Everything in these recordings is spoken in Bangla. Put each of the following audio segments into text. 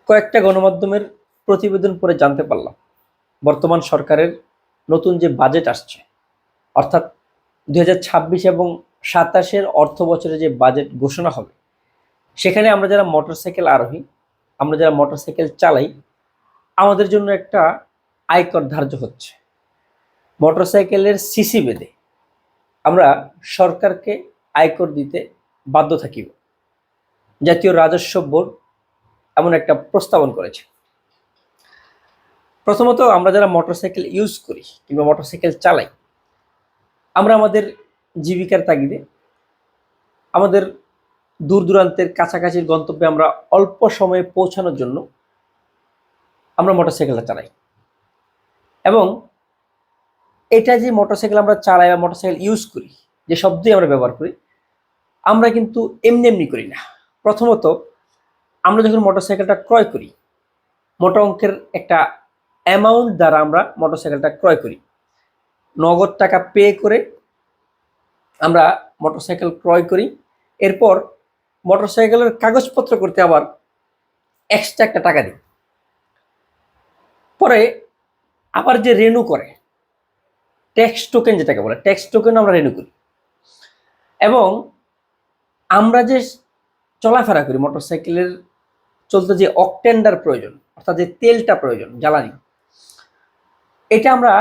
কয়েকটা গণমাধ্যমের প্রতিবেদন পড়ে জানতে পারলাম বর্তমান সরকারের নতুন যে বাজেট আসছে, অর্থাৎ 2026 এবং 27-এর অর্থ বছরে যে বাজেট ঘোষণা হবে, সেখানে আমরা যারা মোটরসাইকেল আরোহী, আমরা যারা মোটরসাইকেল চালাই, আমাদের জন্য একটা আয়কর ধার্য হচ্ছে। মোটরসাইকেলের সিসি বেঁধে আমরা সরকারকে আয়কর দিতে বাধ্য থাকিব। জাতীয় রাজস্ব বোর্ড এমন একটা প্রস্তাবন করেছে। প্রথমত, আমরা যারা মোটরসাইকেল ইউজ করি কিংবা মোটরসাইকেল চালাই, আমরা আমাদের জীবিকার তাগিদে আমাদের দূর দূরান্তের কাছাকাছির গন্তব্যে আমরা অল্প সময়ে পৌঁছানোর জন্য আমরা মোটরসাইকেলটা চালাই। এবং এটা যে মোটরসাইকেল আমরা চালাই বা মোটরসাইকেল ইউজ করি, যে শব্দই আমরা ব্যবহার করি, আমরা কিন্তু এমনি এমনি করি না। প্রথমত, আমরা যখন মোটরসাইকেলটা ক্রয় করি, মোটা অঙ্কের একটা অ্যামাউন্ট দ্বারা আমরা মোটরসাইকেলটা ক্রয় করি। নগদ টাকা পে করে আমরা মোটরসাইকেল ক্রয় করি। এরপর মোটরসাইকেলের কাগজপত্র করতে আবার এক্সট্রা একটা টাকা দিই। পরে আবার যে রেনু করে, ট্যাক্স টোকেন যেটাকে বলে, ট্যাক্স টোকেন আমরা রেনু করি। এবং আমরা যে চলাফেরা করি, মোটরসাইকেলের চলতে যে অকটেন্ডার প্রয়োজন, অর্থাৎ যে তেলটা প্রয়োজন, জ্বালানি, এটা আমরা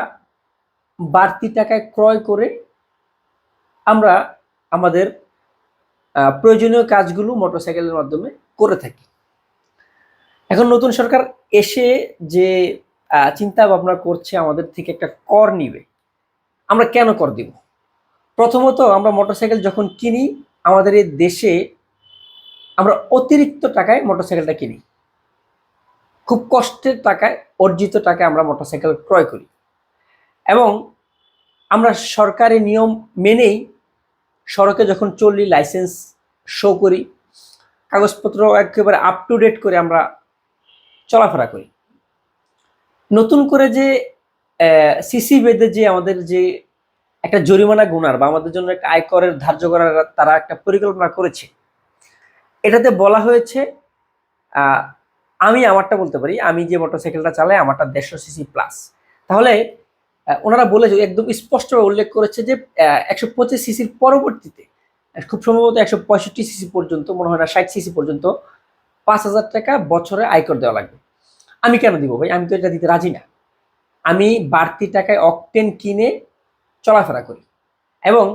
বাড়তি টাকায় ক্রয় করে আমরা আমাদের প্রয়োজনীয় কাজগুলো মোটরসাইকেলের মাধ্যমে করে থাকি। এখন নতুন সরকার এসে যে চিন্তা ভাবনা করছে আমাদের থেকে একটা কর নিবে, আমরা কেন কর দিব? প্রথমত, আমরা মোটরসাইকেল যখন কিনি, আমাদের এই দেশে আমরা অতিরিক্ত টাকায় মোটরসাইকেলটা কিনি। খুব কষ্টের টাকায়, অর্জিত টাকায় আমরা মোটরসাইকেল ক্রয় করি। এবং আমরা সরকারি নিয়ম মেনেই সড়কে যখন চলি, লাইসেন্স শো করি, কাগজপত্র একেবারে আপ টু ডেট করে আমরা চলাফেরা করি। নতুন করে যে সিসি বেঁধে যে আমাদের যে একটা জরিমানা গুনার বা আমাদের জন্য একটা আয়করের ধার্য করার তারা একটা পরিকল্পনা করেছে, এটাতে বলা হয়েছে, আমি আমারটা বলতে পারি, আমি যে মোটরসাইকেলটা চালাই আমারটা 150 সিসি প্লাস। তাহলে ওনারা বলেছে, একদম স্পষ্টভাবে উল্লেখ করেছে যে 125 সিসির পরবর্তীতে, খুব সম্ভবত 165 সিসি পর্যন্ত, মনে হয় না 60 সিসি পর্যন্ত 5,000 টাকা বছরে আয়কর দেওয়া লাগবে। আমি কেন দিব ভাই? আমি তো এটা দিতে রাজি না। আমি বাড়তি টাকায় অকটেন কিনে চলাফেরা করি এবং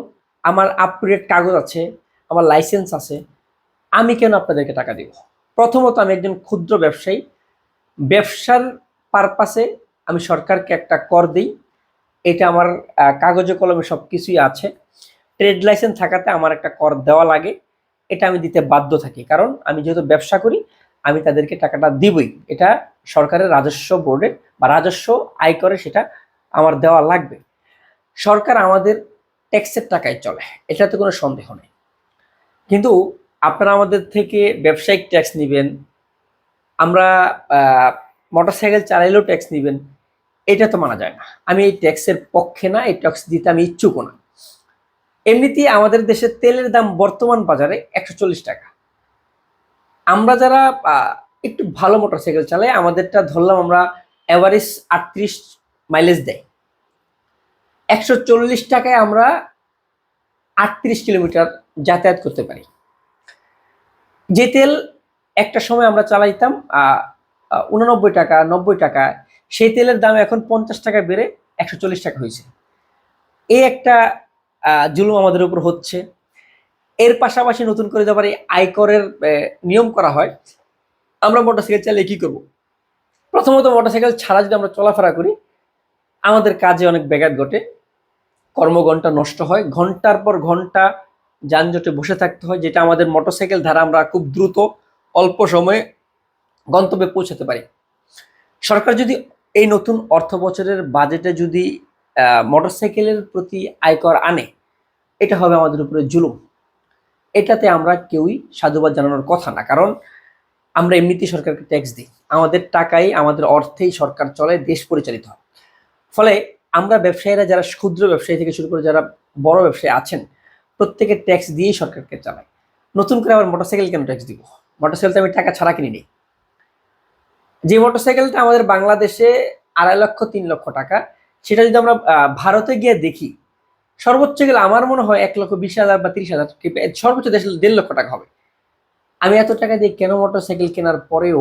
আমার আপ টু ডেট কাগজ আছে, আমার লাইসেন্স আছে, আমি কেন আপনাদেরকে টাকা দিব? প্রথমত, আমি একজন ক্ষুদ্র ব্যবসায়ী, ব্যবসার পারপাসে আমি সরকারকে একটা কর দিই। এটা আমার কাগজে কলমে সব কিছুই আছে। ট্রেড লাইসেন্স থাকাতে আমার একটা কর দেওয়া লাগে, এটা আমি দিতে বাধ্য থাকি, কারণ আমি যেহেতু ব্যবসা করি, আমি তাদেরকে টাকাটা দিবই। এটা সরকারের রাজস্ব বোর্ডে বা রাজস্ব আয়করে সেটা আমার দেওয়া লাগবে। সরকার আমাদের ট্যাক্সের টাকায় চলে, এটাতে কোনো সন্দেহ নেই। কিন্তু আপনারা আমাদের থেকে ব্যবসায়িক ট্যাক্স নেবেন, আমরা মোটরসাইকেল চালাইলেও ট্যাক্স নেবেন, এটা তো মানা যায় না। আমি এই ট্যাক্সের পক্ষে না, এই ট্যাক্স দিতে আমি ইচ্ছুকও না। এমনিতেই আমাদের দেশে তেলের দাম বর্তমান বাজারে 140 টাকা। আমরা যারা একটু ভালো মোটরসাইকেল চালাই, আমাদেরটা ধরলাম আমরা অ্যাভারেজ 38 মাইলেজ দেয়, 140 টাকায় আমরা 38 কিলোমিটার যাতায়াত করতে পারি। যে তেল একটা সময় আমরা চালাইতাম 89 টাকা, 90 টাকা, সেই তেলের দাম এখন 50 টাকা বেড়ে 140 টাকা হয়েছে। এই একটা জুলুম আমাদের উপর হচ্ছে। এর পাশাপাশি নতুন করে যখন এই আয়করের নিয়ম করা হয়, আমরা মোটরসাইকেল চালিয়ে কি করব? প্রথমত, মোটরসাইকেল ছাড়া যদি আমরা চলাফেরা করি, আমাদের কাজে অনেক ব্যাঘাত ঘটে, কর্মঘণ্টা নষ্ট হয়, ঘন্টার পর ঘন্টা যানজটে বসে থাকতে হয়, যেটা আমাদের মোটরসাইকেল দ্বারা আমরা খুব দ্রুত অল্প সময়ে গন্তব্যে পৌঁছাতে পারি। সরকার যদি এই নতুন অর্থ বছরের বাজেটে যদি মোটরসাইকেলের প্রতি আয়কর আনে, এটা হবে আমাদের উপরে জুলুম। এটাতে আমরা কেউই সাধুবাদ জানানোর কথা না, কারণ আমরা এমনিতেই সরকারকে ট্যাক্স দিই, আমাদের টাকায়, আমাদের অর্থেই সরকার চলে, দেশ পরিচালিত হয়। ফলে আমরা ব্যবসায়ীরা, যারা ক্ষুদ্র ব্যবসায়ী থেকে শুরু করে যারা বড় ব্যবসায়ী আছেন, প্রত্যেকের ট্যাক্স দিয়েই সরকারকে চালায়। নতুন করে আবার মোটরসাইকেল কেন ট্যাক্স দিব? মোটরসাইকেল তো আমি টাকা ছাড়া কিনি নি। যে মোটরসাইকেলটা আমাদের বাংলাদেশে 2.5 লক্ষ 3 লক্ষ টাকা, সেটা যদি আমরা ভারতে গিয়ে দেখি, সর্বোচ্চ গেলে আমার মনে হয় 1,20,000 বা 30,000, সর্বোচ্চ 1.5 লক্ষ টাকা হবে। আমি এত টাকা দিয়ে কেন মোটরসাইকেল কেনার পরেও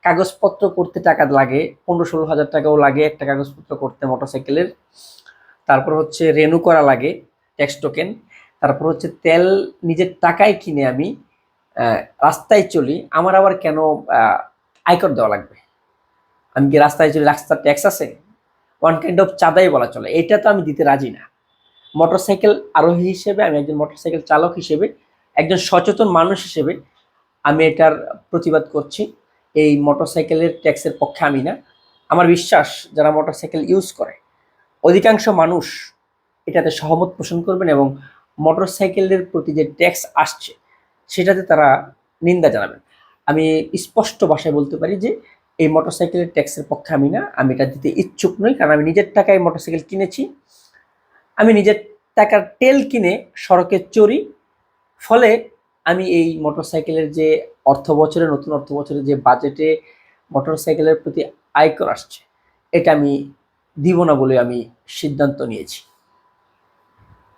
কাগজপত্র করতে টাকা লাগে, 15-16 হাজার টাকাও লাগে একটা কাগজপত্র করতে মোটরসাইকেলের। তারপর হচ্ছে রেনু করা লাগে, ট্যাক্স টোকেন। তারপর হচ্ছে তেল নিজের টাকায় কিনে আমি রাস্তায় চলি, আমার আবার কেন আয়কর দেওয়া লাগবে? আমি কি রাস্তায় চলি, রাস্তার ট্যাক্স আছে, ওয়ান কাইন্ড অফ চাঁদাই বলা চলে, এটা তো আমি দিতে রাজি না। মোটরসাইকেল আরোহী হিসেবে, আমি একজন মোটরসাইকেল চালক হিসেবে, একজন সচেতন মানুষ হিসেবে আমি এটার প্রতিবাদ করছি। এই মোটরসাইকেলের ট্যাক্সের পক্ষে আমি না। আমার বিশ্বাস যারা মোটরসাইকেল ইউজ করে অধিকাংশ মানুষ এটাতে সহমত পোষণ করবেন এবং মোটরসাইকেলের প্রতি যে ট্যাক্স আসছে সেটাতে তারা নিন্দা জানাবেন। আমি স্পষ্ট ভাষায় বলতে পারি যে এই মোটরসাইকেলের ট্যাক্সের পক্ষে আমি না, আমি এটা দিতে ইচ্ছুক নই। কারণ আমি নিজের টাকায় মোটরসাইকেল কিনেছি, আমি নিজের টাকার তেল কিনে সড়কে চড়ি। ফলে আমি এই মোটরসাইকেলের যে নতুন অর্থ বছরে যে বাজেটে মোটরসাইকেলের প্রতি আয়কর আসছে, এটা আমি দিব না বলে আমি সিদ্ধান্ত নিয়েছি।